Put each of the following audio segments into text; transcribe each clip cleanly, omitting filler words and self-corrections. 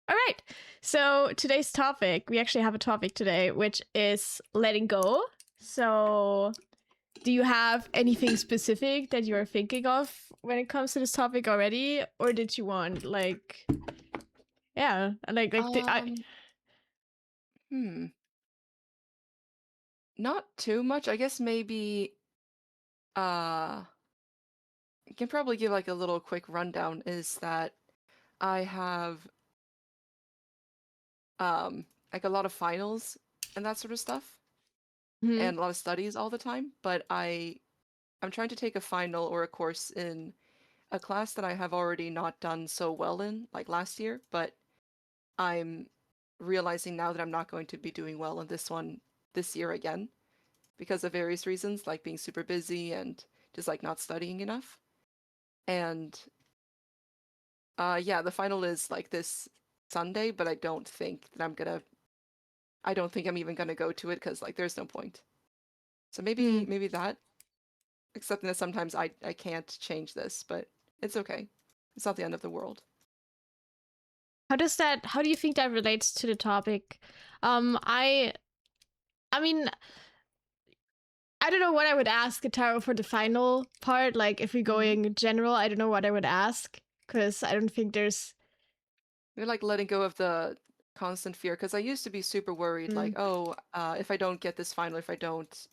All right. So today's topic, we actually have a topic today, which is letting go. So do you have anything specific that you're thinking of when it comes to this topic already? Or did you want yeah, Um, hmm, not too much. I guess maybe uh I can probably give like a little quick rundown is that I have like a lot of finals and that sort of stuff Mhm. and a lot of studies all the time, but I'm trying to take a final or a course in a class that I have already not done so well in like last year, but I'm realizing now that I'm not going to be doing well in this one this year again because of various reasons, like being super busy and just like not studying enough. And yeah, the final is like this Sunday, but I don't think I'm even gonna go to it because like there's no point. So Mhm. maybe that, accepting that sometimes I can't change this, but it's okay. It's not the end of the world. How do you think that relates to the topic? I mean, I don't know what I would ask Taro for the final part. Like, if we're Mm-hmm. going general, I don't know what I would ask because I don't think there's. Maybe like letting go of the constant fear, because I used to be super worried, like, Mm, oh, if I don't get this final, if I don't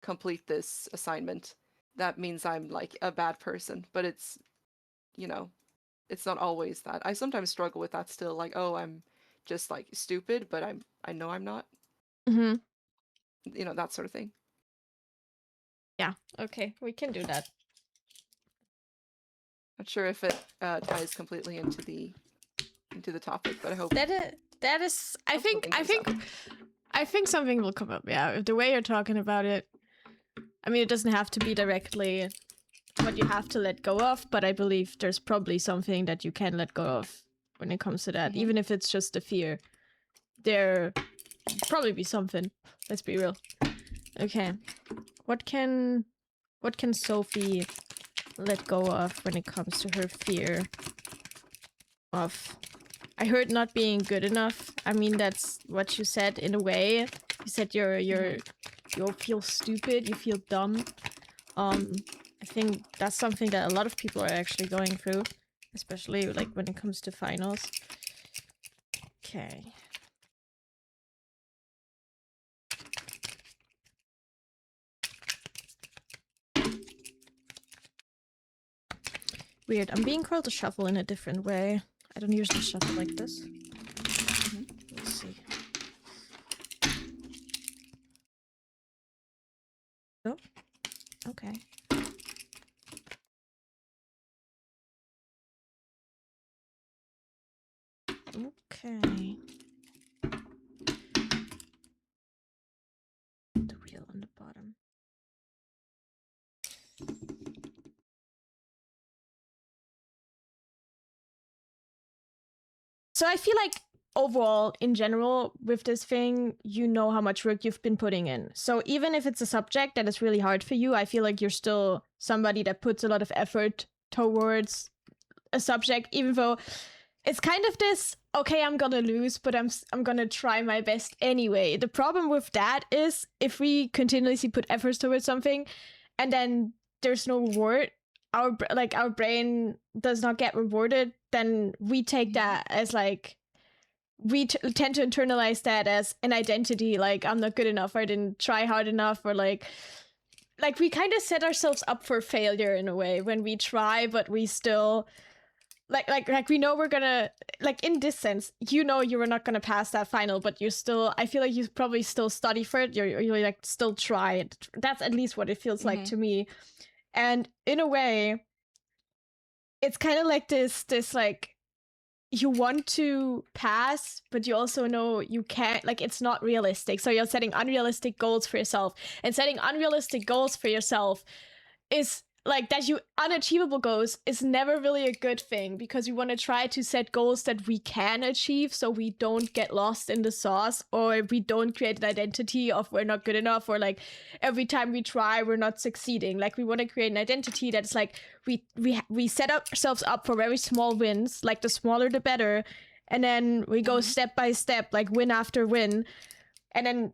complete this assignment, that means I'm like a bad person. But it's, you know, it's not always that. I sometimes struggle with that still, like, oh, I'm just like stupid, but I know I'm not, mhm. that sort of thing. Yeah. Okay, we can do that. Not sure if it ties completely into the topic, but That is. I hope think. something I comes think. up. I think something will come up. Yeah, the way you're talking about it. I mean, it doesn't have to be directly what you have to let go of, but I believe there's probably something that you can let go of when it comes to that, Hmm. even if it's just a fear. There probably be something. Let's be real. Okay. What can what can Sophie let go of when it comes to her fear of, I heard, not being good enough. I mean, that's what you said in a way. You said Hmm. you feel stupid, you feel dumb. I think that's something that a lot of people are actually going through, especially like when it comes to finals. Okay. Weird. I'm being called to shuffle in a different way. I don't usually shuffle like this. Hmm. Let's see. Oh, okay. Okay. The wheel on the bottom. So I feel like overall, in general, with this thing, you know how much work you've been putting in. So even if it's a subject that is really hard for you, I feel like you're still somebody that puts a lot of effort towards a subject, even though it's kind of this, okay, I'm gonna lose, but I'm gonna try my best anyway. The problem with that is if we continuously put efforts towards something and then there's no reward, our brain does not get rewarded, then we take Hmm. that as like tend to internalize that as an identity, like I'm not good enough, or I didn't try hard enough, or like we kind of set ourselves up for failure in a way when we try, but we still like we know we're gonna, like, in this sense, you know, you were not gonna pass that final, but you still, I feel like you probably still study for it, you're like still try it. That's at least what it feels like Hmm. to me. And in a way, it's kind of like this like, you want to pass, but you also know you can't, like it's not realistic, so you're setting unrealistic goals for yourself. And setting unrealistic goals for yourself is like that, you unachievable goals is never really a good thing, because we want to try to set goals that we can achieve so we don't get lost in the sauce, or we don't create an identity of we're not good enough, or like every time we try we're not succeeding. Like we want to create an identity that's like we set ourselves up for very small wins, like the smaller the better, And then we go step by step, like win after win. And then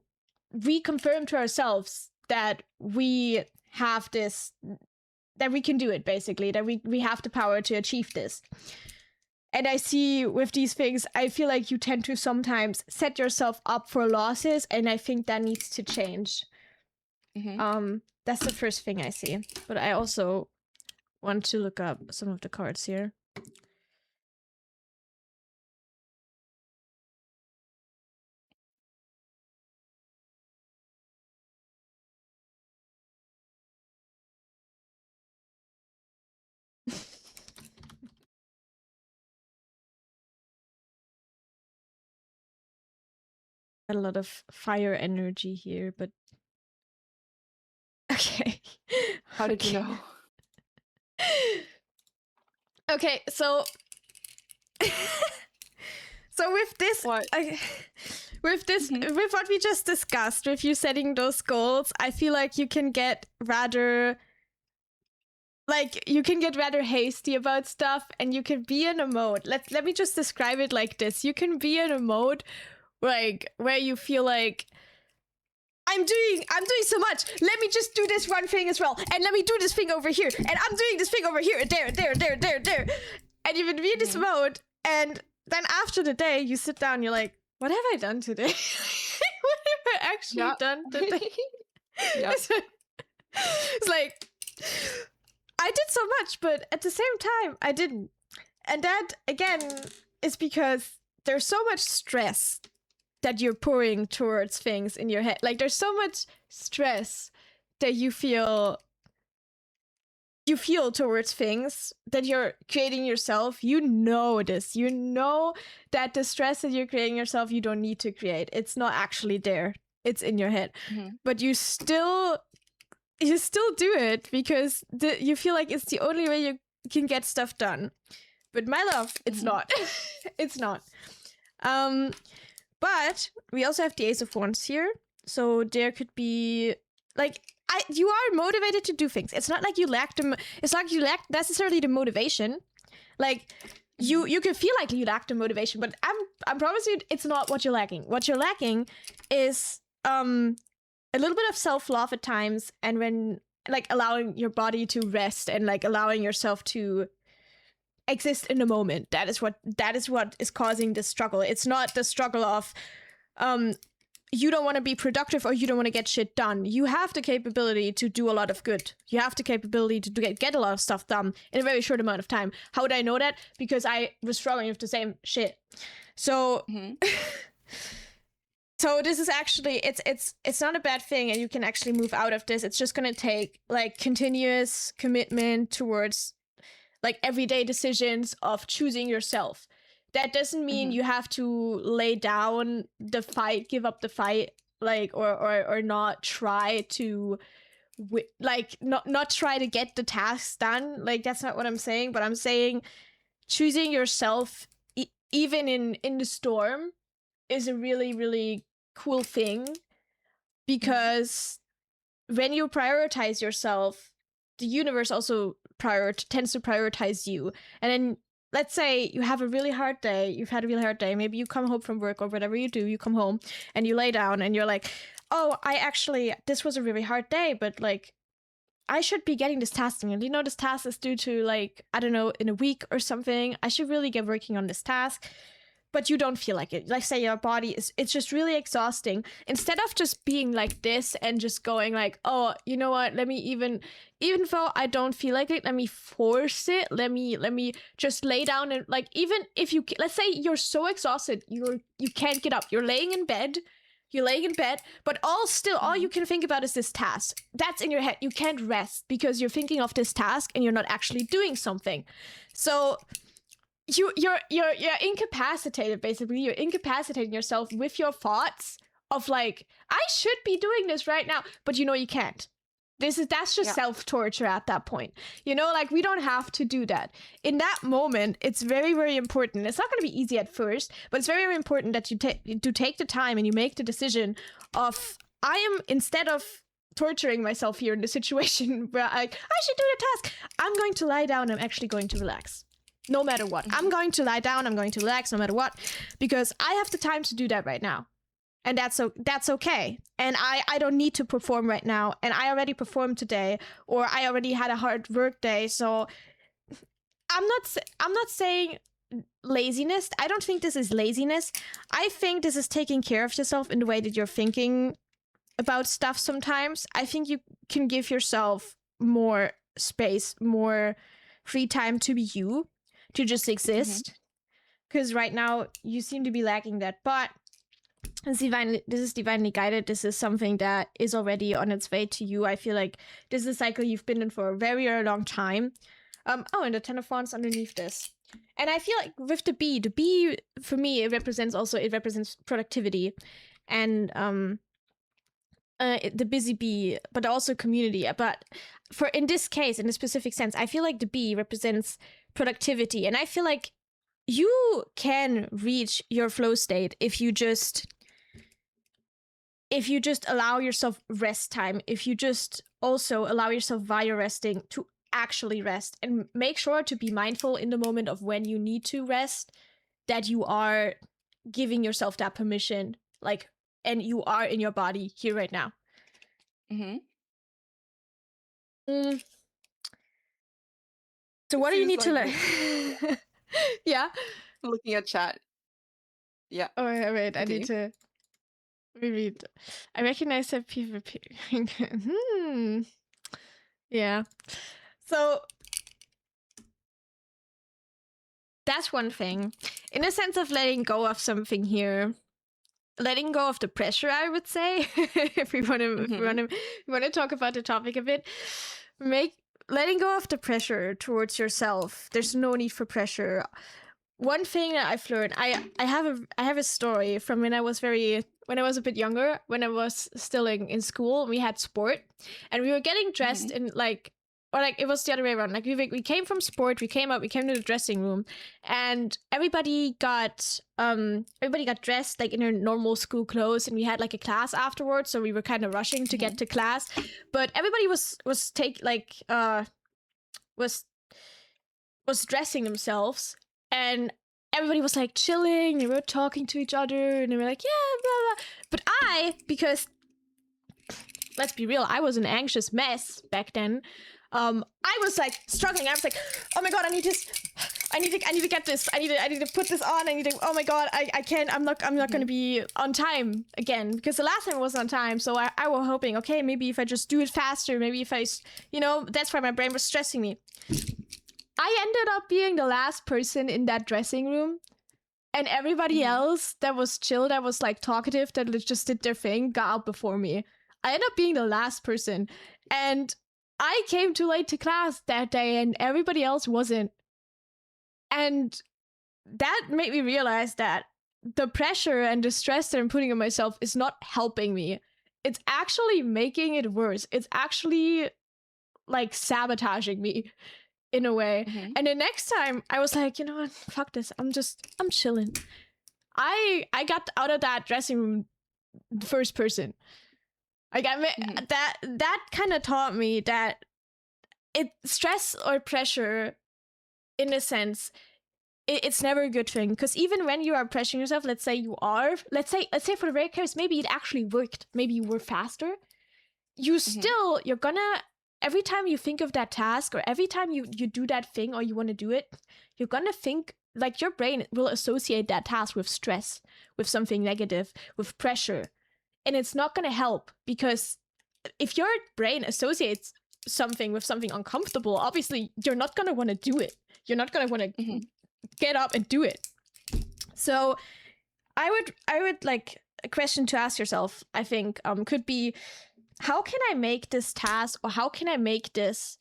we confirm to ourselves that we have this, that we can do it, basically, that we have the power to achieve this. And I see with these things, I feel like you tend to sometimes set yourself up for losses, and I think that needs to change. That's the first thing I see. But I also want to look up some of the cards here. A lot of fire energy here, but okay. How did you know? Okay, so so with this, What? with what we just discussed, with you setting those goals, I feel like you can get rather hasty about stuff, and you can be in a mode. Let me just describe it like this. You can be in a mode like where you feel like I'm doing so much. Let me just do this one thing as well, and let me do this thing over here, and I'm doing this thing over here, and there. And you would be in this mode, and then after the day, you sit down, you're like, what have I done today? What have I actually done today? It's like, I did so much, but at the same time, I didn't. And that, again, is because there's so much stress that you're pouring towards things in your head. Like, there's so much stress that you feel towards things that you're creating yourself. You know this. You know that the stress that you're creating yourself, you don't need to create. It's not actually there. It's in your head. But you still do it because you feel like it's the only way you can get stuff done. But my love, it's not. It's not. But we also have the Ace of Wands here. So there could be, like, you are motivated to do things. It's not like you lack it's like you lack necessarily the motivation. Like, you can feel like you lack the motivation, but I promise you it's not what you're lacking. What you're lacking is a little bit of self-love at times, and when, like, allowing your body to rest and, like, allowing yourself to exist in the moment. That is what is causing the struggle. It's not the struggle of you don't want to be productive or you don't want to get shit done. You have the capability to do a lot of good. You have the capability to get a lot of stuff done in a very short amount of time. How would I know that? Because I was struggling with the same shit. So so this is actually, it's not a bad thing, and you can actually move out of this. It's just going to take, like, continuous commitment towards, like, everyday decisions of choosing yourself. That doesn't mean you have to lay down the fight, give up the fight, like, or not try to, like, not try to get the tasks done. Like, that's not what I'm saying, but I'm saying choosing yourself, even in the storm, is a really, really cool thing, because when you prioritize yourself, the universe also tends to prioritize you. And then, let's say you have a really hard day, maybe you come home from work or whatever you do, you come home and you lay down and you're like, oh, this was a really hard day, but, like, I should be getting this task done. And, you know, this task is due to, like, I don't know, in a week or something. I should really get working on this task. But you don't feel like it. Like, say your body it's just really exhausting. Instead of just being like this and just going like, oh, you know what, let me even though I don't feel like it, let me force it. Let me just lay down, and, like, even if you, let's say you're so exhausted, you can't get up. You're laying in bed, but all you can think about is this task. That's in your head. You can't rest because you're thinking of this task and you're not actually doing something. So you're incapacitated, basically. You're incapacitating yourself with your thoughts of, like, I should be doing this right now, but you know you can't. That's just self-torture at that point. You know, like, we don't have to do that. In that moment, it's very, very important. It's not going to be easy at first, but it's very, very important that you take the time and you make the decision of, instead of torturing myself here in the situation where I should do the task, I'm going to lie down, I'm actually going to relax. no matter what. I'm going to lie down, I'm going to relax no matter what, because I have the time to do that right now. And that's okay. And I don't need to perform right now. And I already performed today, or I already had a hard work day. So I'm not saying laziness. I don't think this is laziness. I think this is taking care of yourself in the way that you're thinking about stuff sometimes. I think you can give yourself more space, more free time to be you, to just exist. Because right now you seem to be lacking that. But this is divinely guided. This is something that is already on its way to you. I feel like this is a cycle you've been in for a very, very long time. Oh, and the Ten of Wands underneath this. And I feel like with the bee for me, it represents productivity and the busy bee, but also community. But for in this case, in a specific sense, I feel like the bee represents productivity, and I feel like you can reach your flow state if you just allow yourself rest time, if you just also allow yourself via resting to actually rest, and make sure to be mindful in the moment of when you need to rest, that you are giving yourself that permission, like, and you are in your body here right now. So what do you need to learn? Yeah. Looking at chat. Yeah. Oh, wait. I Continue. need to reread. I recognize that people repeating. Yeah. So that's one thing. In a sense of letting go of something here, letting go of the pressure, I would say, if we want to talk about the topic a bit, letting go of the pressure towards yourself. There's no need for pressure. One thing that I've learned, I have a story from when I was a bit younger, when I was still in school. We had sport, and we were getting dressed in it was the other way around. Like we came from sport, we came to the dressing room, and everybody got dressed like in their normal school clothes, and we had like a class afterwards, so we were kind of rushing to get to class, but everybody was dressing themselves, and everybody was like chilling, they were talking to each other, and they were like, yeah, blah, blah. But because let's be real, I was an anxious mess back then. I was like struggling. I was like, oh my god, I need this. I need to get this. I need to put this on. Oh my god, I can't. I'm not going to be on time again, because the last time I was on time. So I was hoping, okay, maybe if I just do it faster, maybe if I, that's why my brain was stressing me. I ended up being the last person in that dressing room, and everybody else that was chill, that was like talkative, that just did their thing, got out before me. I ended up being the last person, and I came too late to class that day, and everybody else wasn't. And that made me realize that the pressure and the stress that I'm putting on myself is not helping me. It's actually making it worse. It's actually like sabotaging me in a way. And the next time I was like, you know what, fuck this. I'm chilling. I got out of that dressing room first person. Like that kind of taught me that stress or pressure, in a sense, it's never a good thing, because even when you are pressuring yourself, let's say for the rare case, maybe it actually worked, maybe you were faster, you're gonna, every time you think of that task, or every time you do that thing, or you want to do it, you're gonna think, like, your brain will associate that task with stress, with something negative, with pressure, and it's not gonna help, because if your brain associates something with something uncomfortable, obviously you're not gonna want to do it. You're not gonna want to get up and do it. So I would like, a question to ask yourself, I think, could be, how can I make this task, or how can I make this,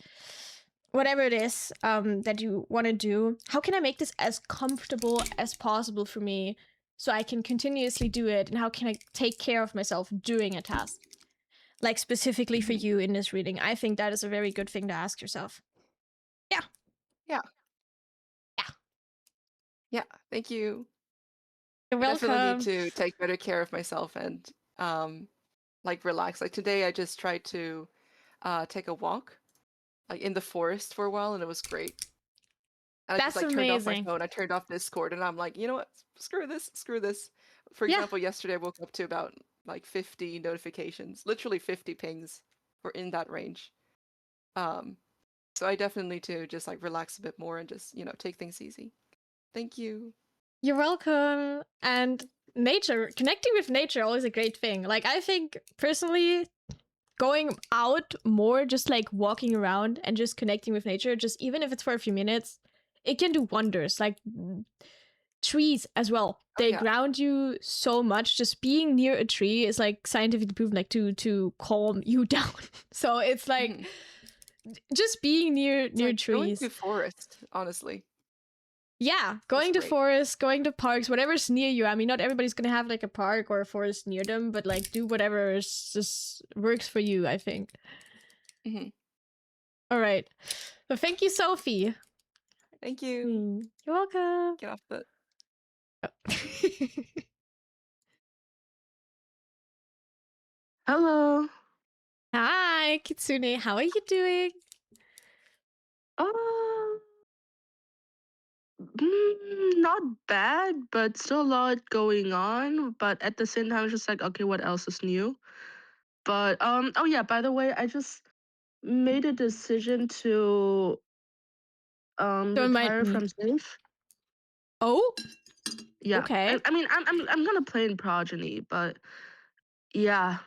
whatever it is that you want to do, how can I make this as comfortable as possible for me, so I can continuously do it, and how can I take care of myself doing a task? Like, specifically for you in this reading, I think that is a very good thing to ask yourself. Yeah, thank you. You're I welcome. definitely need to take better care of myself and like relax. Like today I just tried to take a walk like in the forest for a while, and it was great. And I just That's like turned off my amazing. phone. I turned off Discord, and I'm like, you know what? Screw this. Screw this. For Yeah. example, yesterday I woke up to about like 50 notifications, literally 50 pings, or in that range. Um, so I definitely need to just like relax a bit more and just take things easy. Thank you. You're welcome. And nature, connecting with nature, always a great thing. Like, I think personally, going out more, just like walking around and just connecting with nature, just even if it's for a few minutes, it can do wonders. Like, trees as well. Oh They yeah. ground you so much. Just being near a tree is like scientifically proven, like to calm you down. So it's like Mhm. just being near It's like going trees. to forest, honestly. Yeah, It's going to great. forests, going to parks, whatever's near you. I mean, not everybody's gonna have like a park or a forest near them, but like do whatever just works for you, I think. Hmm. All right. So thank you, Sophie. Thank you. You're welcome. Get off the. Hello. Hi, Kitsune. How are you doing? Uh, Not bad, but still a lot going on. But at the same time, it's just like, okay, what else is new? But oh yeah, by the way, I just made a decision to Don't mind retire me. from Safe. Oh, Yeah, okay. I mean, I'm gonna play in Progeny, but yeah,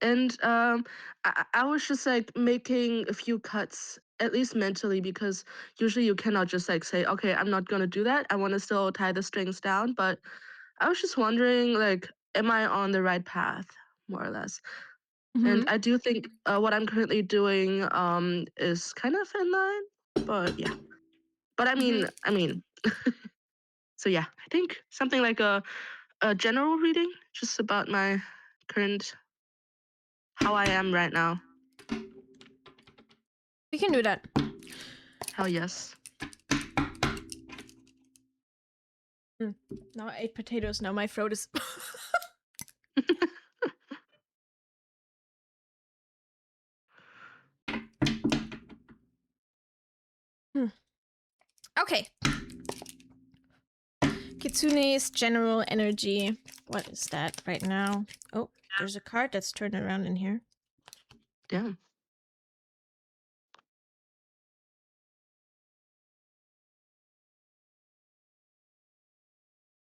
and I was just like making a few cuts, at least mentally, because usually you cannot just like say, okay, I'm not gonna do that. I want to still tie the strings down, but I was just wondering, like, am I on the right path, more or less? And Mm-hmm. I do think what I'm currently doing is kind of in line, but yeah. But Mm-hmm. I mean, so yeah, I think something like a general reading, just about my current how I am right now. We can do that. Hell yes. Now I ate potatoes. Now my throat is. Okay. Kitsune's general energy. What is that right now? Oh, there's a card that's turned around in here. Damn.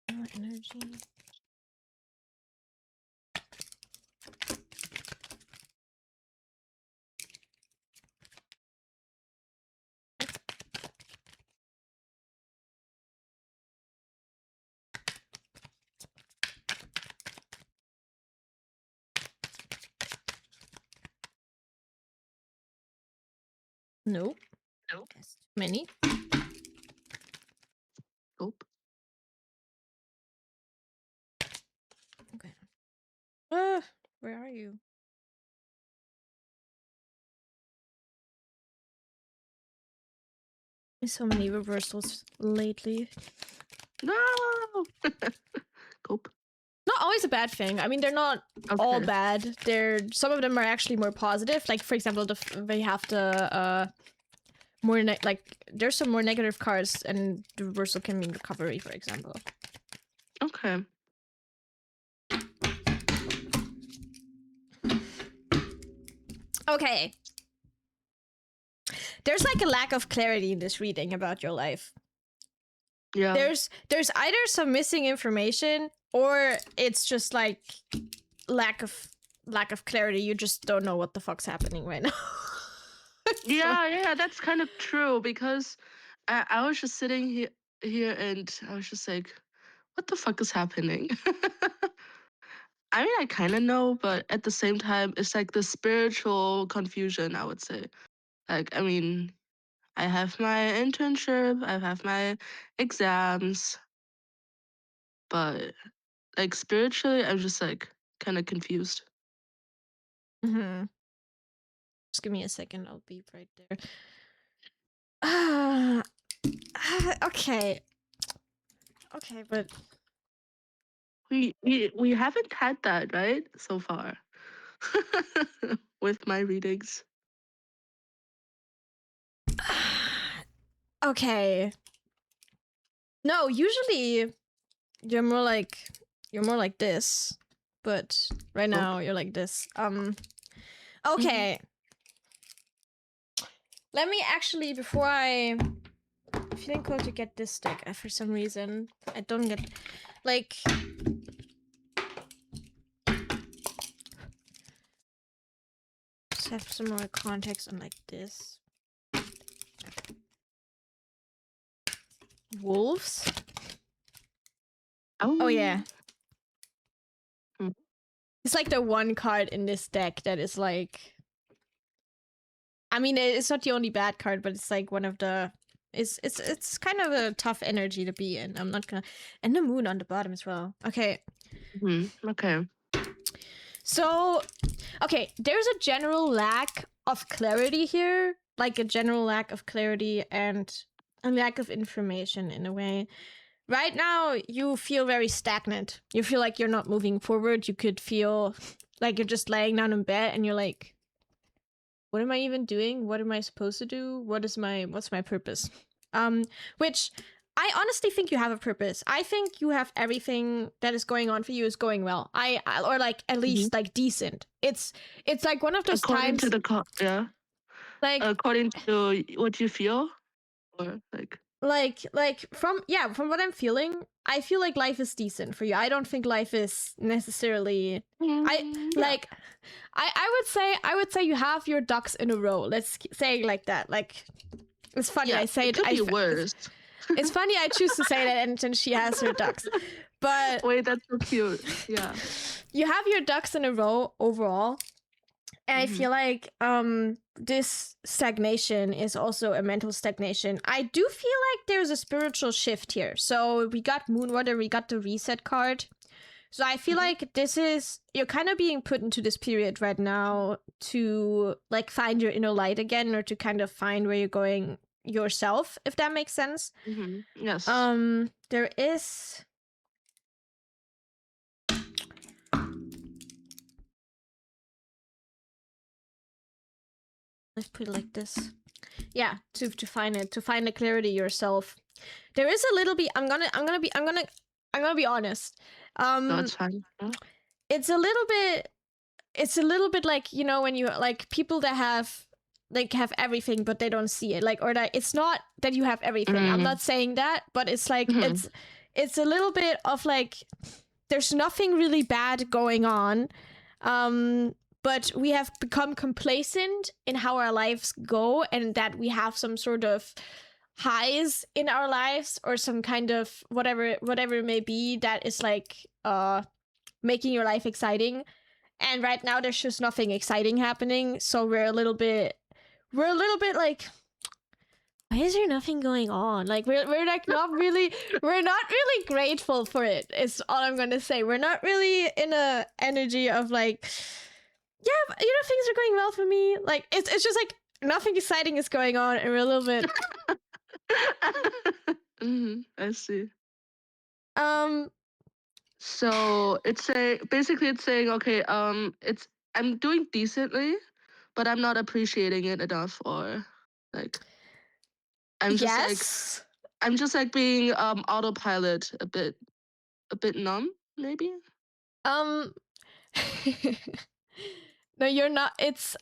Energy. Nope. Nope. That's too many. Nope. Okay. Where are you? There's so many reversals lately. No. Nope. Not always a bad thing. I mean, they're not all Okay. bad. Some of them are actually more positive. Like for example, they have the more like there's some more negative cards, and the reversal can mean recovery, for example. Okay. Okay. There's like a lack of clarity in this reading about your life. Yeah. There's either some missing information or it's just like lack of clarity. You just don't know what the fuck's happening right now. Yeah, that's kind of true because I was just sitting here and I was just like, what the fuck is happening? I mean, I kind of know, but at the same time, it's like the spiritual confusion, I would say. Like, I mean, I have my internship, I have my exams, but like spiritually, I'm just like kind of confused. Mm-hmm. Just give me a second. I'll be right there. Ah, okay. Okay, but We haven't had that, right? So far. With my readings. okay. No, usually you're more like this, but right now you're like this. Okay. Let me actually, before I'm feeling called to get this deck. For some reason, I don't get, like, let's have some more context on like this. Wolves? Oh yeah. Hmm. It's like the one card in this deck that is like, I mean, it's not the only bad card, but it's like one of the, it's kind of a tough energy to be in. I'm not gonna, and the moon on the bottom as well. Okay. Okay. So, okay, there's a general lack of clarity here, like a general lack of clarity and a lack of information in a way. Right now, you feel very stagnant. You feel like you're not moving forward. You could feel like you're just laying down in bed and you're like, what am I even doing? What am I supposed to do? What's my purpose? Which I honestly think you have a purpose. I think you have everything that is going on for you is going well. Or like at least like decent. It's like one of those According times to the like according to what you feel, or like from what I'm feeling, I feel like life is decent for you. I don't think life is necessarily yeah. like I would say you have your ducks in a row. Let's say it like that. Like, it's funny Yeah, I say it could be worse. It's funny I choose to say that, and then she has her ducks. But Wait, that's so cute. Yeah. you have your ducks in a row overall. And I feel like this stagnation is also a mental stagnation. I do feel like there's a spiritual shift here. So we got Moonwater, we got the reset card. So I feel like this is, you're kind of being put into this period right now to like find your inner light again, or to kind of find where you're going yourself, if that makes sense. Yes. There is, let's put it like this. Yeah, to find the clarity yourself. There is a little bit, I'm gonna be honest. No, it's fine. It's a little bit like, you know, when you like people that have everything but they don't see it, like, or that it's not that you have everything. I'm not saying that, but it's like it's a little bit of like there's nothing really bad going on, but we have become complacent in how our lives go, and that we have some sort of highs in our lives, or some kind of whatever it may be that is like making your life exciting. And right now there's just nothing exciting happening, so we're a little bit like, why is there nothing going on? Like we're like not really grateful for it, is all I'm gonna say. We're not really in a energy of like, yeah, you know, things are going well for me. Like it's just like nothing exciting is going on, and we're a little bit I see. um So it's basically it's saying, okay, it's I'm doing decently, but I'm not appreciating it enough, or like I'm just yes. like being autopilot, a bit numb, maybe. No, you're not. It's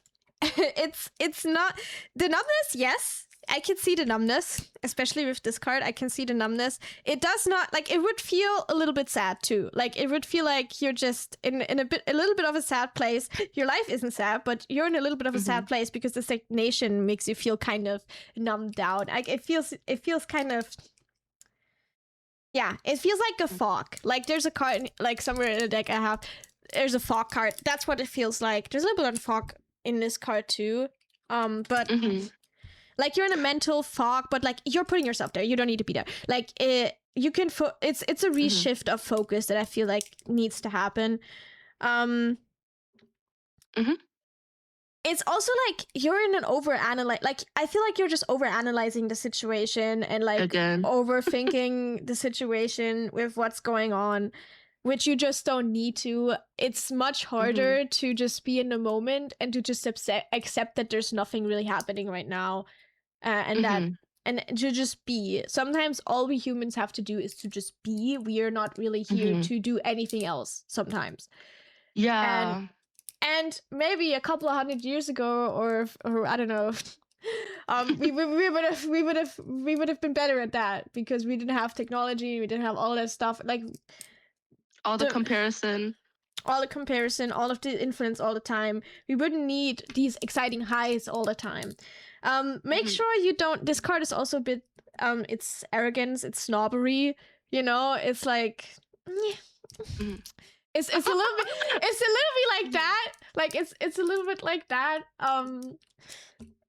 it's not the numbness. Yes, I can see the numbness, especially with this card. I can see the numbness. It does not, like, it would feel a little bit sad too. Like it would feel like you're just in a little bit of a sad place. Your life isn't sad, but you're in a little bit of a sad place because the stagnation makes you feel kind of numbed out. Like it feels kind of, yeah, it feels like a fog. Like there's a card like somewhere in the deck I have. There's a fog card. That's what it feels like. There's a little bit of fog in this card too. But like you're in a mental fog, but like you're putting yourself there. You don't need to be there. Like you can. It's a reshift of focus that I feel like needs to happen. It's also like you're in an overanalyze. Like I feel like you're just overanalyzing the situation and like Again. overthinking the situation with what's going on, which you just don't need to. It's much harder to just be in the moment and to just accept that there's nothing really happening right now, and and to just be. Sometimes all we humans have to do is to just be. We are not really here Mhm. to do anything else sometimes. Yeah. And maybe a couple of 100 years ago, or I don't know, we would have been better at that because we didn't have technology, we didn't have all that stuff, like All the the comparison. all the comparison, all of the influence all the time. We wouldn't need these exciting highs all the time. Make Mhm. sure you don't. This card is also a bit. It's arrogance. It's snobbery. You know, it's like. Mhm. It's a little bit. It's a little bit like that. Like it's a little bit like that.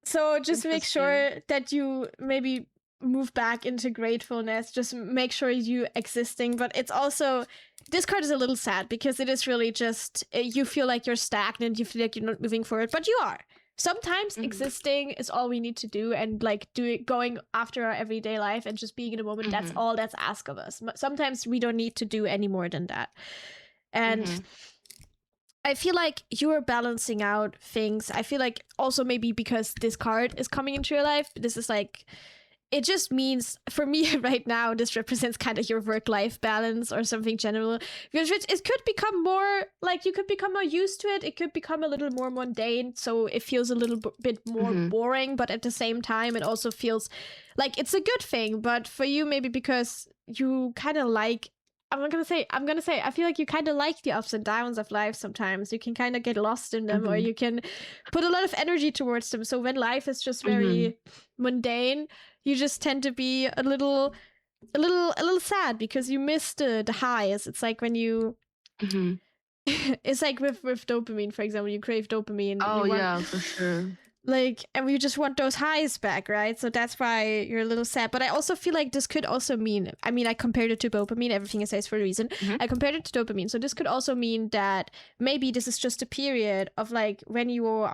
So just make Interesting. sure that you maybe move back into gratefulness. Just make sure you existing. But it's also, this card is a little sad because it is really just, you feel like you're stagnant. You feel like you're not moving forward, but you are. Sometimes Mhm. existing is all we need to do, and like going after our everyday life and just being in a moment. That's Mhm. all that's asked of us. Sometimes we don't need to do any more than that. And Mhm. I feel like you are balancing out things. I feel like also maybe because this card is coming into your life, this is like, it just means, for me right now, this represents kind of your work-life balance or something general. Because it could become more, like, you could become more used to it. It could become a little more mundane, so it feels a little bit more Mhm. boring, but at the same time, it also feels like it's a good thing. But for you, maybe because you kind of like, I'm gonna say, I feel like you kind of like the ups and downs of life sometimes. You can kind of get lost in them, or Mhm. you can put a lot of energy towards them. So when life is just Mhm. very mundane, you just tend to be a little sad because you miss the highs. It's like when you Mhm. it's like with dopamine, for example. You crave dopamine, Oh you want, yeah, for sure. like, and we just want those highs back, right? So that's why you're a little sad. But I also feel like this could also mean, I mean, I compared it to dopamine. Everything I say is for a reason. Mhm. I compared it to dopamine. So this could also mean that maybe this is just a period of like when you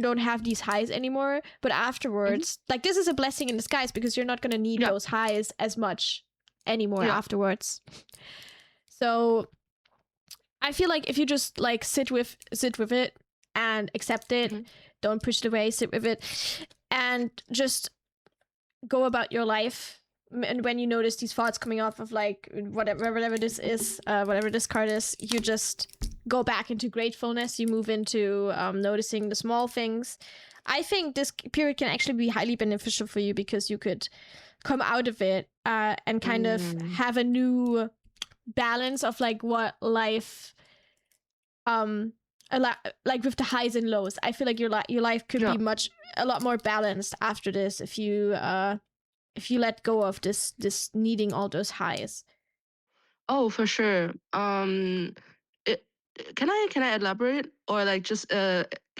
don't have these highs anymore, but Mhm. afterwards, like, this is a blessing in disguise because you're not going to need Yeah. those highs as much anymore Yeah. afterwards. So I feel like if you just like sit with it and accept it, Mhm. don't push it away, sit with it, and just go about your life. And when you notice these thoughts coming off of like whatever this is, whatever this card is, you just go back into gratefulness. You move into noticing the small things. I think this period can actually be highly beneficial for you because you could come out of it and kind of Mm. have a new balance of like what life like with the highs and lows. I feel like your life could Yeah. be a lot more balanced after this if you let go of this needing all those highs. Oh, for sure. It, can I elaborate or like just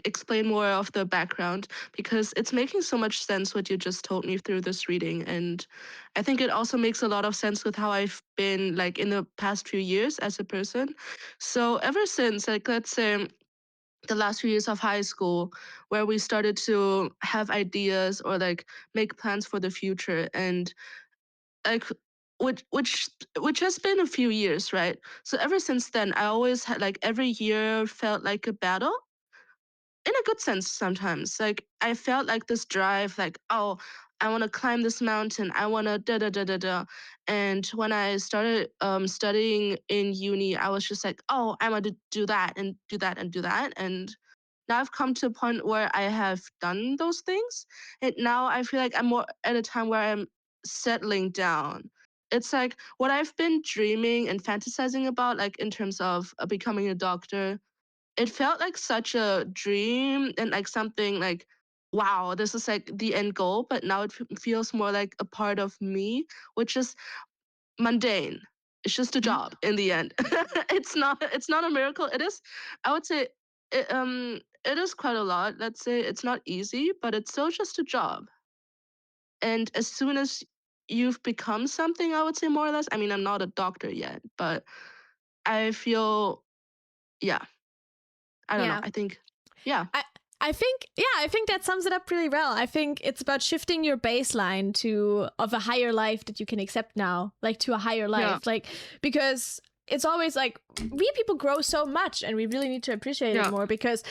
explain more of the background, because it's making so much sense what you just told me through this reading, and I think it also makes a lot of sense with how I've been like in the past few years as a person. So ever since, like, let's say the last few years of high school, where we started to have ideas or like make plans for the future, and like which has been a few years, right? So ever since then, I always had like every year felt like a battle, in a good sense sometimes. Like I felt like this drive, like, oh, I want to climb this mountain, I want to da da da da da. And when I started studying in uni, I was just like, oh, I want to do that and do that and do that. And now I've come to a point where I have done those things, and now I feel like I'm more at a time where I'm settling down. It's like what I've been dreaming and fantasizing about, like in terms of becoming a doctor. It felt like such a dream and like something like, wow, this is like the end goal. But now it feels more like a part of me, which is mundane. It's just a job in the end. It's not a miracle. It is, I would say, it is quite a lot. Let's say it's not easy, but it's still just a job. And as soon as you've become something, I would say more or less. I mean, I'm not a doctor yet, but I feel, yeah, I don't know. Yeah. I think, yeah, I think, yeah, I think that sums it up really well. I think it's about shifting your baseline of a higher life that you can accept now, like to a higher yeah, life, like, because it's always like we people grow so much and we really need to appreciate it yeah, more, because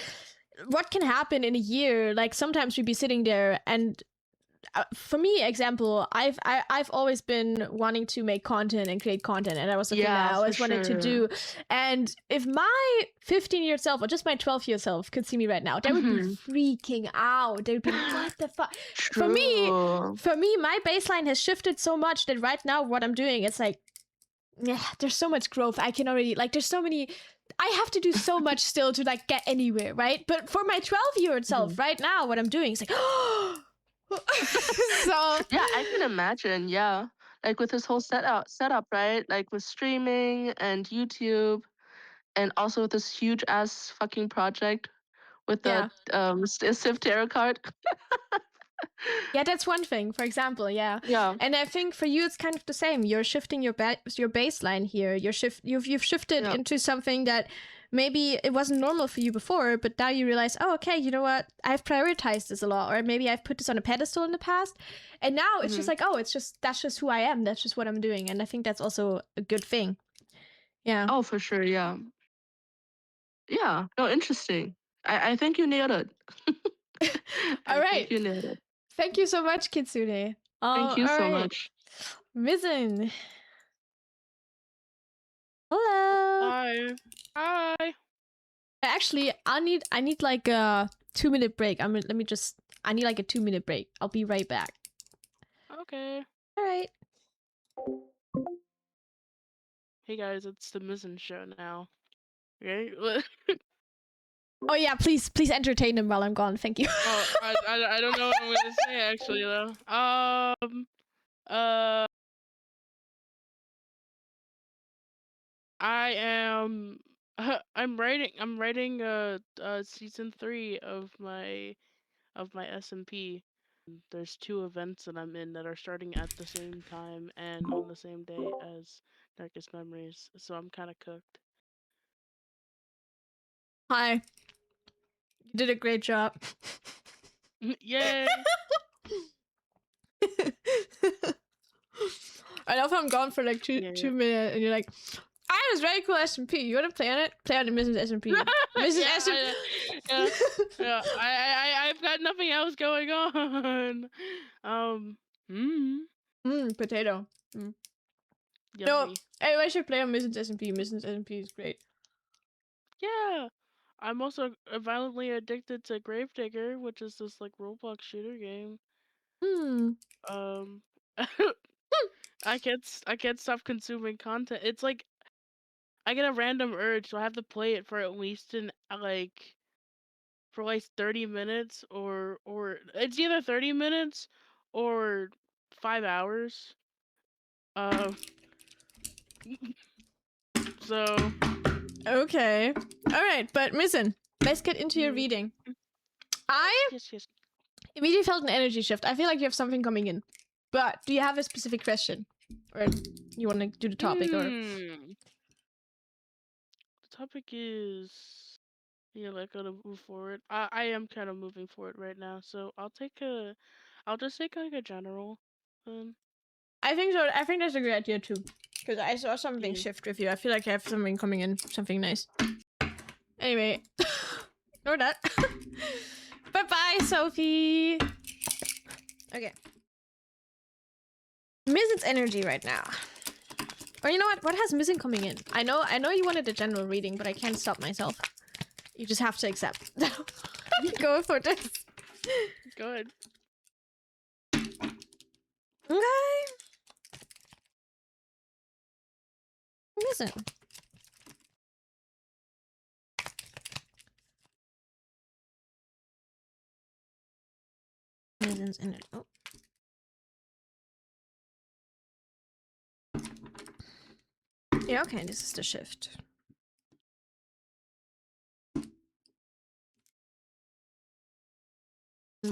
what can happen in a year, like sometimes we'd be sitting there and for me, example, I've always been wanting to make content and create content, and that was something that I Yeah, for always wanted to do. sure. And if my 15-year self or just my 12-year self could see me right now, they would be Mhm. freaking out. They would be like, "What the fuck?" True. For me, my baseline has shifted so much that right now, what I'm doing, it's like, yeah, there's so much growth. I can already like, there's so many. I have to do so much still to like get anywhere, right? But for my 12-year-old self, Mhm. right now, what I'm doing is like, so Yeah, I can imagine. Yeah, like with his whole setup, right? Like with streaming and YouTube, and also with this huge ass fucking project with the yeah. Civ tarot card. Yeah, that's one thing, for example, yeah. Yeah, And I think for you it's kind of the same. You're shifting your your baseline here. You've shifted yeah. into something that maybe it wasn't normal for you before, but now you realize, oh, okay, you know what? I've prioritized this a lot, or maybe I've put this on a pedestal in the past, and now it's just Hmm. like, oh, that's just who I am. That's just what I'm doing, and I think that's also a good thing. Yeah. Oh, for sure. Yeah, yeah. No, interesting. I think you nailed it. All I think right. you nailed it. Thank you so much, Kitsune. Thank you All so right. much. Misen. Hello. Hi. Hi. Actually, I need like a 2-minute break. Let me just I need like a 2-minute break. I'll be right back. Okay. All right. Hey guys, it's the Missing Show now. Right? Oh yeah, please entertain him while I'm gone. Thank you. Oh, I don't know what I'm gonna say actually though. Uh, I am. I'm writing season 3 of my SMP. There's 2 events that I'm in that are starting at the same time and on the same day as Darkest Memories, so I'm kind of cooked. Hi. You did a great job. Yay! I love how I'm gone for like Yeah. two minutes, and you're like, I was very cool SMP. You want to play on it? Play on the Mrs. SMP. Mrs. Yeah, SMP. yeah. I've got nothing else going on. Potato. Mm. No, Yummy. everybody should play on Mrs. SMP. Mrs. SMP is great. Yeah. I'm also violently addicted to Gravedigger, which is this like Roblox shooter game. Hmm. Um, I can't stop consuming content. It's like I get a random urge, so I have to play it for at least for like 30 minutes or it's either 30 minutes or 5 hours. Uh, so Okay. All right, but listen, let's get into your mm, reading. I yes. immediately felt an energy shift. I feel like you have something coming in. But do you have a specific question? Or you want to do the topic? Or The topic is yeah, like gonna move forward. I am kind of moving forward right now, so I'll just take like a general. Um, I think so. I think that's a great idea too. Because I saw something yeah. shift with you. I feel like I have something coming in. Something nice. Anyway. Ignore that. Bye-bye, Sophie. Okay. Mizen's energy right now. Or you know what? What has Mizen coming in? I know you wanted a general reading, but I can't stop myself. You just have to accept. Go for this. Go ahead. Okay. Mizen. Mizen's energy. Oh. Yeah, okay, this is the shift.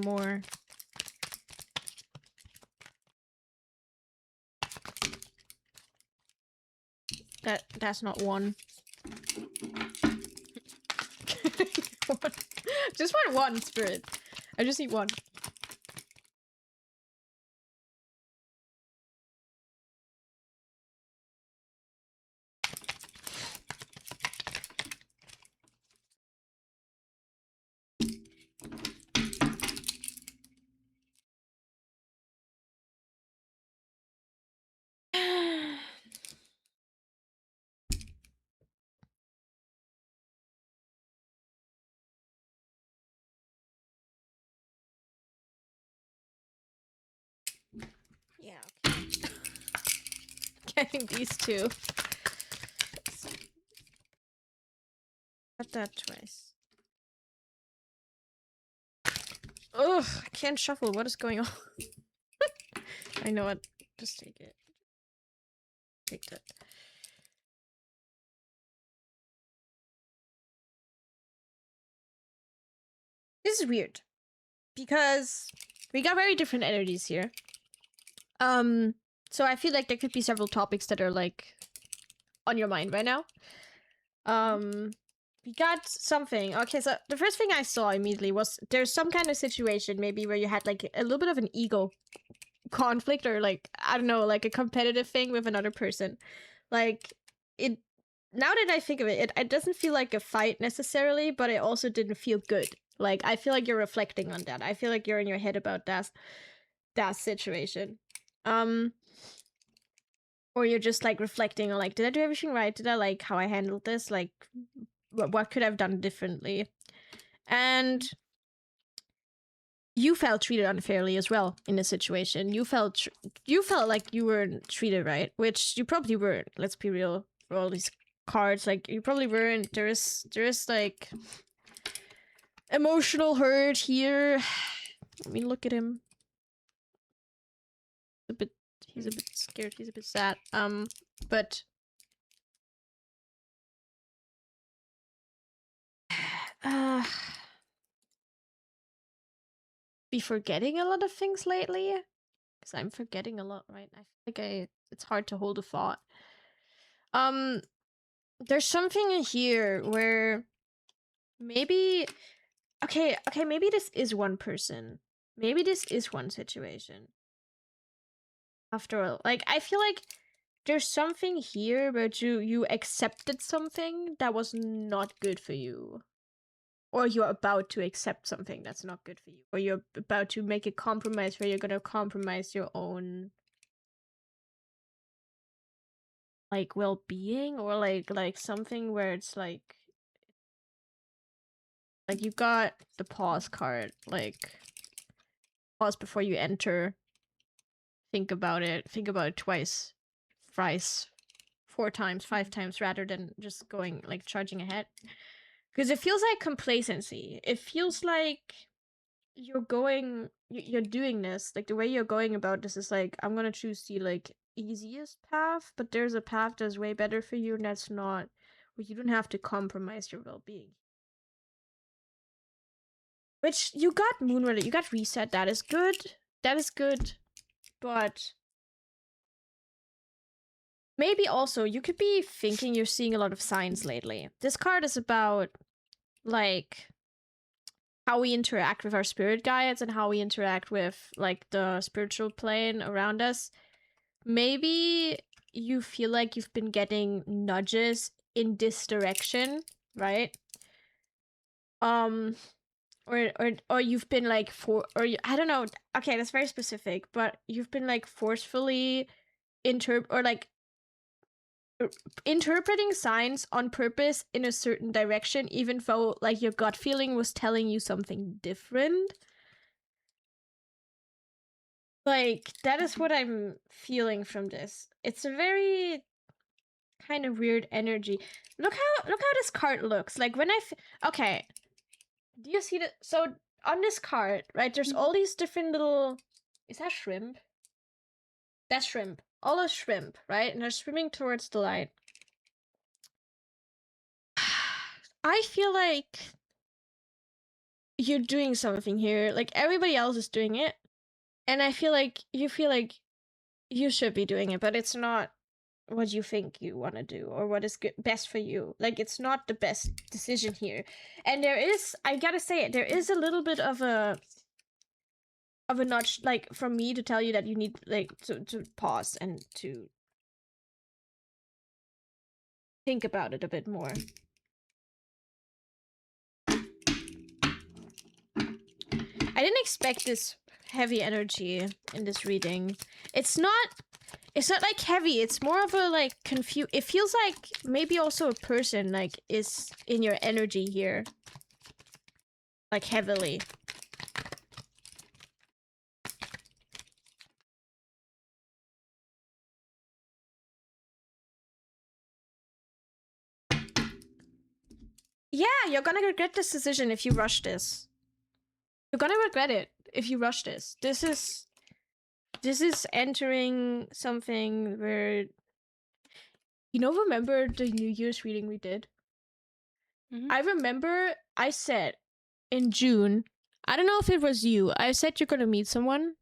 More. That's not one. Just want one, Spirit. I just need one. getting these two. Got that twice. Ugh, I can't shuffle. What is going on? I know it. Just take it. Take that. This is weird because we got very different energies here. So I feel like there could be several topics that are like on your mind right now. We got something. Okay, so the first thing I saw immediately was there's some kind of situation maybe where you had like a little bit of an ego conflict, or like, I don't know, like a competitive thing with another person. Like, it, now that I think of it, it doesn't feel like a fight necessarily, but it also didn't feel good. Like, I feel like you're reflecting on that. I feel like you're in your head about that situation. Or you're just like reflecting on like, did I do everything right? Did I like how I handled this? Like, what could I have done differently? And you felt treated unfairly as well in this situation. You felt like you weren't treated right, which you probably weren't. Let's be real. For all these cards, like, you probably weren't. There is like emotional hurt here. I mean, look at him. He's a bit scared. He's a bit sad. But be forgetting a lot of things lately, because I'm forgetting a lot, right? I feel like it's hard to hold a thought. There's something here where maybe okay, maybe this is one person. Maybe this is one situation. After all, like, I feel like there's something here where you accepted something that was not good for you. Or you're about to accept something that's not good for you. Or you're about to make a compromise where you're gonna compromise your own like well-being, or like something where it's like you got the pause card, like pause before you enter. Think about it twice, thrice, 4 times, 5 times, rather than just going like charging ahead. Because it feels like complacency. It feels like you're doing this, like the way you're going about this is like, I'm gonna choose the like easiest path, but there's a path that's way better for you, and that's not, well, you don't have to compromise your well-being. Which, you got Moonrider, you got Reset, that is good, but maybe also you could be thinking you're seeing a lot of signs lately. This card is about like how we interact with our spirit guides and how we interact with like the spiritual plane around us. Maybe you feel like you've been getting nudges in this direction, right? Or you've been like I don't know. Okay, that's very specific, but you've been like forcefully interpreting signs on purpose in a certain direction, even though like your gut feeling was telling you something different. Like, that is what I'm feeling from this. It's a very kind of weird energy. Look how this card looks. Like, when okay, do you see that? So on this card, right, there's all these different little, is that shrimp? That's shrimp. All those shrimp, right? And they're swimming towards the light. I feel like you're doing something here. Like, everybody else is doing it. And I feel like you should be doing it, but it's not what you think you want to do or what is best for you. Like, it's not the best decision here. And there is, I gotta say it, there is a little bit of a nudge, like, from me to tell you that you need, like, to pause and to think about it a bit more. I didn't expect this heavy energy in this reading. It's not like heavy, it's more of a like it feels like maybe also a person like is in your energy here, like heavily. Yeah, you're gonna regret this decision if you rush this. You're gonna regret it if you rush this. This is entering something where, remember the New Year's reading we did? Mhm. I remember I said in June, I don't know if it was you, I said you're gonna meet someone,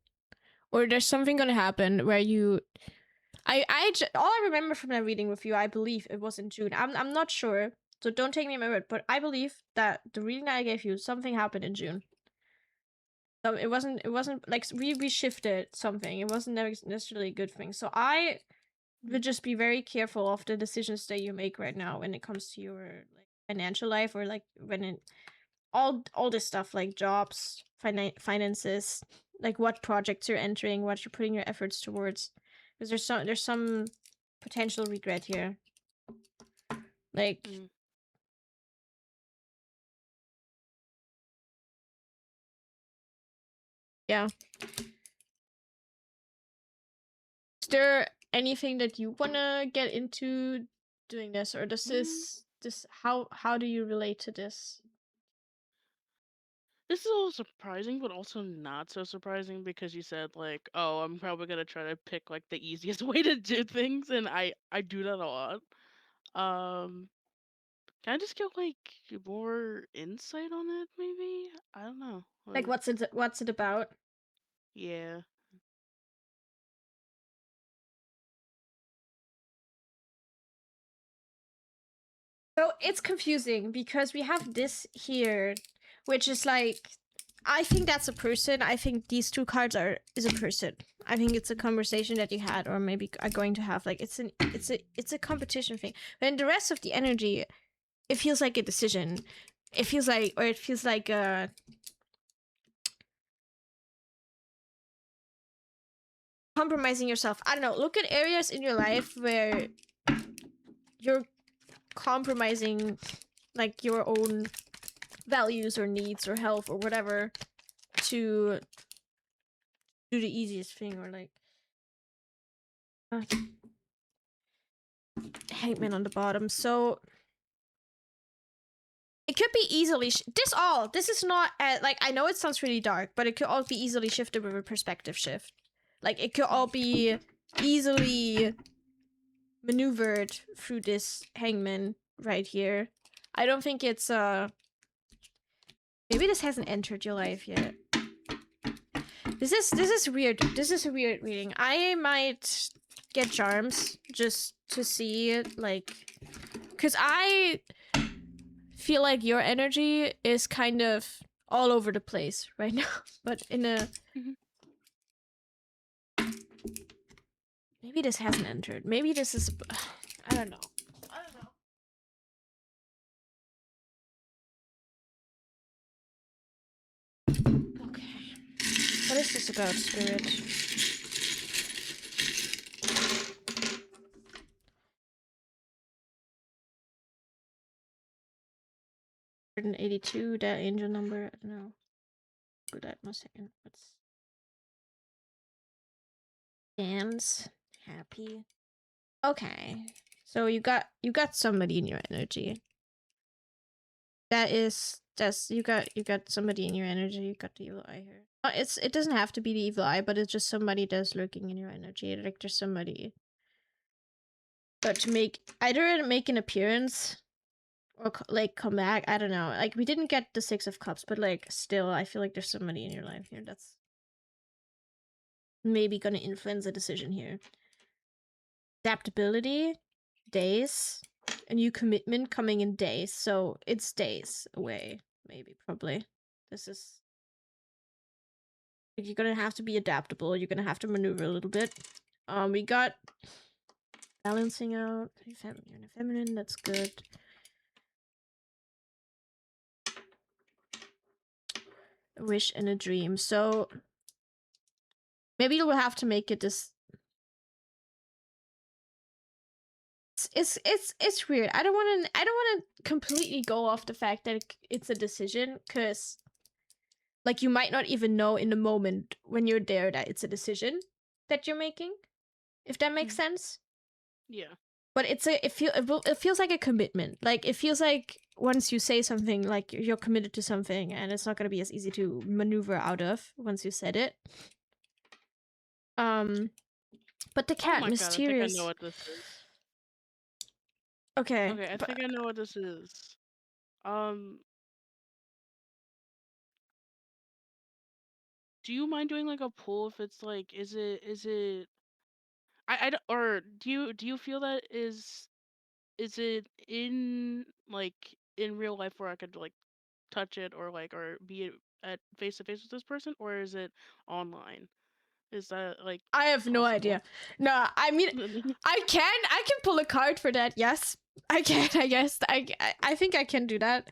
or there's something gonna happen where you. All I remember from that reading with you, I believe it was in June. I'm not sure, so don't take me at my word, but I believe that the reading that I gave you, something happened in June. So it wasn't like we shifted something. It wasn't necessarily a good thing. So I would just be very careful of the decisions that you make right now when it comes to your like financial life, or like when it all this stuff like jobs, finances, like what projects you're entering, what you're putting your efforts towards, because there's some potential regret here. Like yeah. Is there anything that you wanna get into doing this, or does this how do you relate to this? This is a little surprising, but also not so surprising because you said like, "Oh, I'm probably gonna try to pick like the easiest way to do things," and I do that a lot. Can I just get like more insight on it? Maybe I don't know. Like what's it about? Yeah. So it's confusing because we have this here, which is like, I think that's a person. I think these two cards is a person. I think it's a conversation that you had, or maybe are going to have. Like it's a competition thing. But in the rest of the energy, it feels like a decision. It feels like compromising yourself. I don't know. Look at areas in your life where you're compromising like your own values or needs or health or whatever to do the easiest thing, or like Hangman on the bottom. So it could be easily this is not like, I know it sounds really dark, but it could all be easily shifted with a perspective shift. Like it could all be easily maneuvered through this Hangman right here. I don't think it's maybe this hasn't entered your life yet. This is weird. This is a weird reading. I might get charms just to see, like, because I feel like your energy is kind of all over the place right now, but in a maybe this hasn't entered. Maybe this is I don't know. Okay. What is this about, Spirit? 182, that angel number. I don't know. Good at my second. What's dance? Happy. Okay. So you got somebody in your energy. You got somebody in your energy. You got the evil eye here. It doesn't have to be the evil eye, but it's just somebody that's lurking in your energy. Like there's somebody. But to make an appearance or like come back, I don't know. Like we didn't get the 6 of Cups, but like still, I feel like there's somebody in your life here that's maybe gonna influence a decision here. Adaptability, days, a new commitment coming in days, so it's days away, maybe, probably. This is like, you're gonna have to be adaptable. You're gonna have to maneuver a little bit. We got balancing out. You're in a feminine. That's good. A wish and a dream. So maybe you'll have to make it this. It's weird. I don't want to completely go off the fact that it's a decision, because like you might not even know in the moment when you're there that it's a decision that you're making, if that makes sense. Yeah. But it feels like a commitment. Like it feels like once you say something, like you're committed to something, and it's not gonna be as easy to maneuver out of once you said it. But the Oh cat, my god, I think I know mysterious. what this is. Okay, Okay, I but think I know what this is. Do you mind doing like a poll if it's like, is it or do you feel that is it in like in real life where I could like touch it or like or be at face to face with this person, or is it online? Is that like I have no possible? idea. No, I mean, I can pull a card for that. Yes, I can. I guess I think I can do that.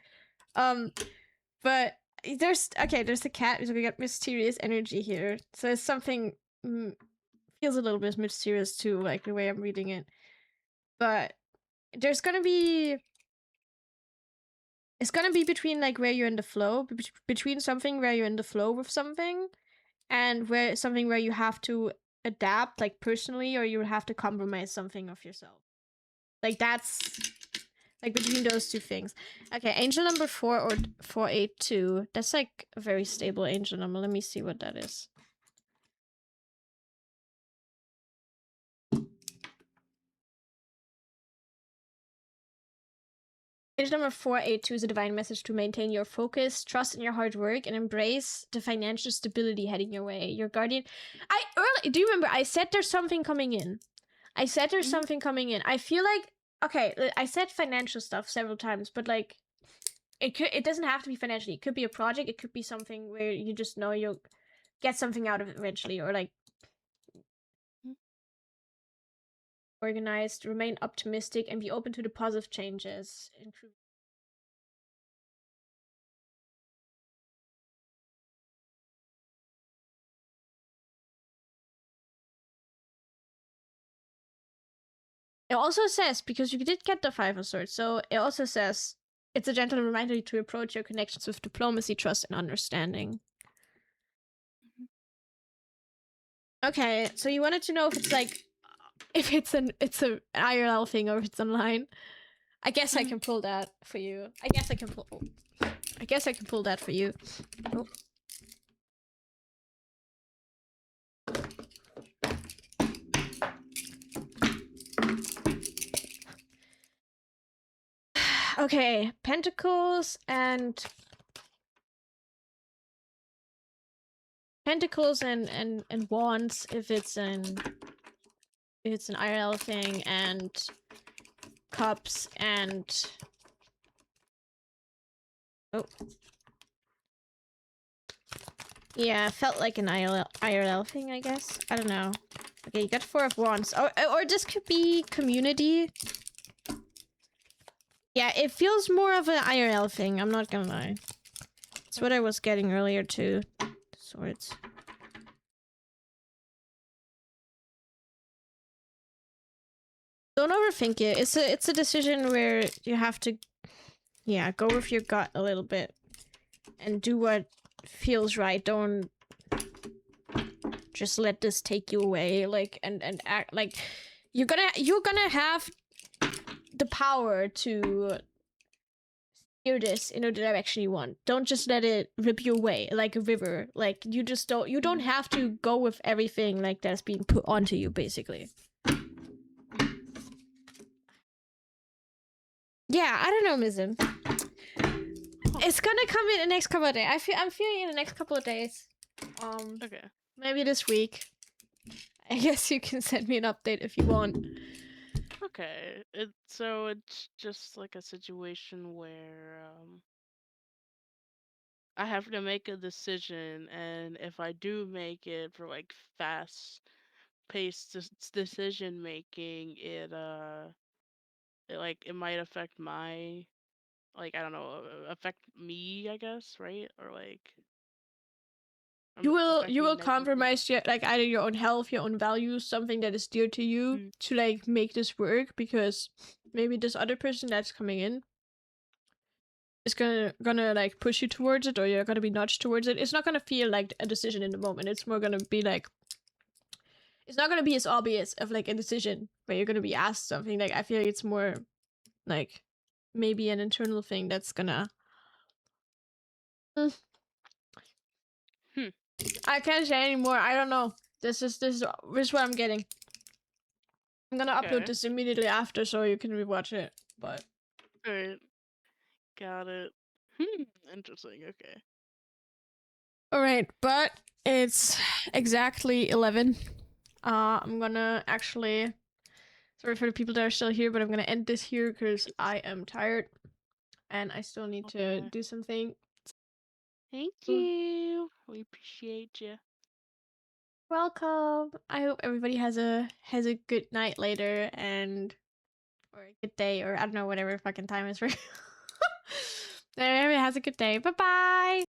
But there's the cat. So we got mysterious energy here. So it's something feels a little bit mysterious too, like the way I'm reading it. But there's gonna be it's gonna be between like where you're in the flow, between something where you're in the flow with something, and where something where you have to adapt like personally, or you have to compromise something of yourself. Like that's like between those two things. Okay, angel number 4 or 482. That's like a very stable angel number. Let me see what that is. Angel number 482 is a divine message to maintain your focus, trust in your hard work, and embrace the financial stability heading your way. Your guardian. Do you remember I said there's something coming in? I said there's something coming in. I feel like, okay, I said financial stuff several times, but like it doesn't have to be financially. It could be a project, it could be something where you just know you'll get something out of it eventually, or like organized, remain optimistic, and be open to the positive changes. It also says, because you did get the 5 of Swords, so it also says it's a gentle reminder to approach your connections with diplomacy, trust, and understanding. Okay, so you wanted to know if it's like, if it's an IRL thing or if it's online. I guess I can pull that for you. I guess I can pull that for you. Oh. Okay, Pentacles and Wands if it's an IRL thing, and Cups and yeah, felt like an IRL thing, I guess. I don't know. Okay, you got 4 of Wands. Or this could be community. Yeah, it feels more of an IRL thing, I'm not gonna lie. It's what I was getting earlier too. Swords. Don't overthink it. It's a decision where you have to, yeah, go with your gut a little bit and do what feels right. Don't just let this take you away, like, and act like you're gonna have the power to steer this in a direction you want. Don't just let it rip you away like a river. Like you don't have to go with everything like that's being put onto you, basically. Yeah, I don't know, Mizzen. It's gonna come in the next couple of days. I'm feeling in the next couple of days. Okay. Maybe this week. I guess you can send me an update if you want. Okay. It's just like a situation where I have to make a decision, and if I do make it for like fast paced decision making, it might affect my, like, I don't know, affect me, I guess, right? Or like You affect me will negatively. compromise like either your own health, your own values, something that is dear to you to like make this work, because maybe this other person that's coming in is gonna like push you towards it, or you're gonna be nudged towards it. It's not gonna feel like a decision in the moment. It's more gonna be like, it's not gonna be as obvious of like a decision where you're gonna be asked something. Like I feel like it's more like maybe an internal thing that's gonna. I can't say anymore. I don't know. This is what I'm getting. I'm gonna upload Okay. this immediately after, so you can rewatch it. But Alright. Got it. Interesting. Okay. all right, but it's exactly 11. I'm gonna actually. Sorry for the people that are still here, but I'm gonna end this here because I am tired, and I still need to Okay. do something. Thank you. We appreciate you. Welcome. I hope everybody has a good night later, and or a good day, or I don't know, whatever fucking time is for you. Everybody has a good day. Bye bye.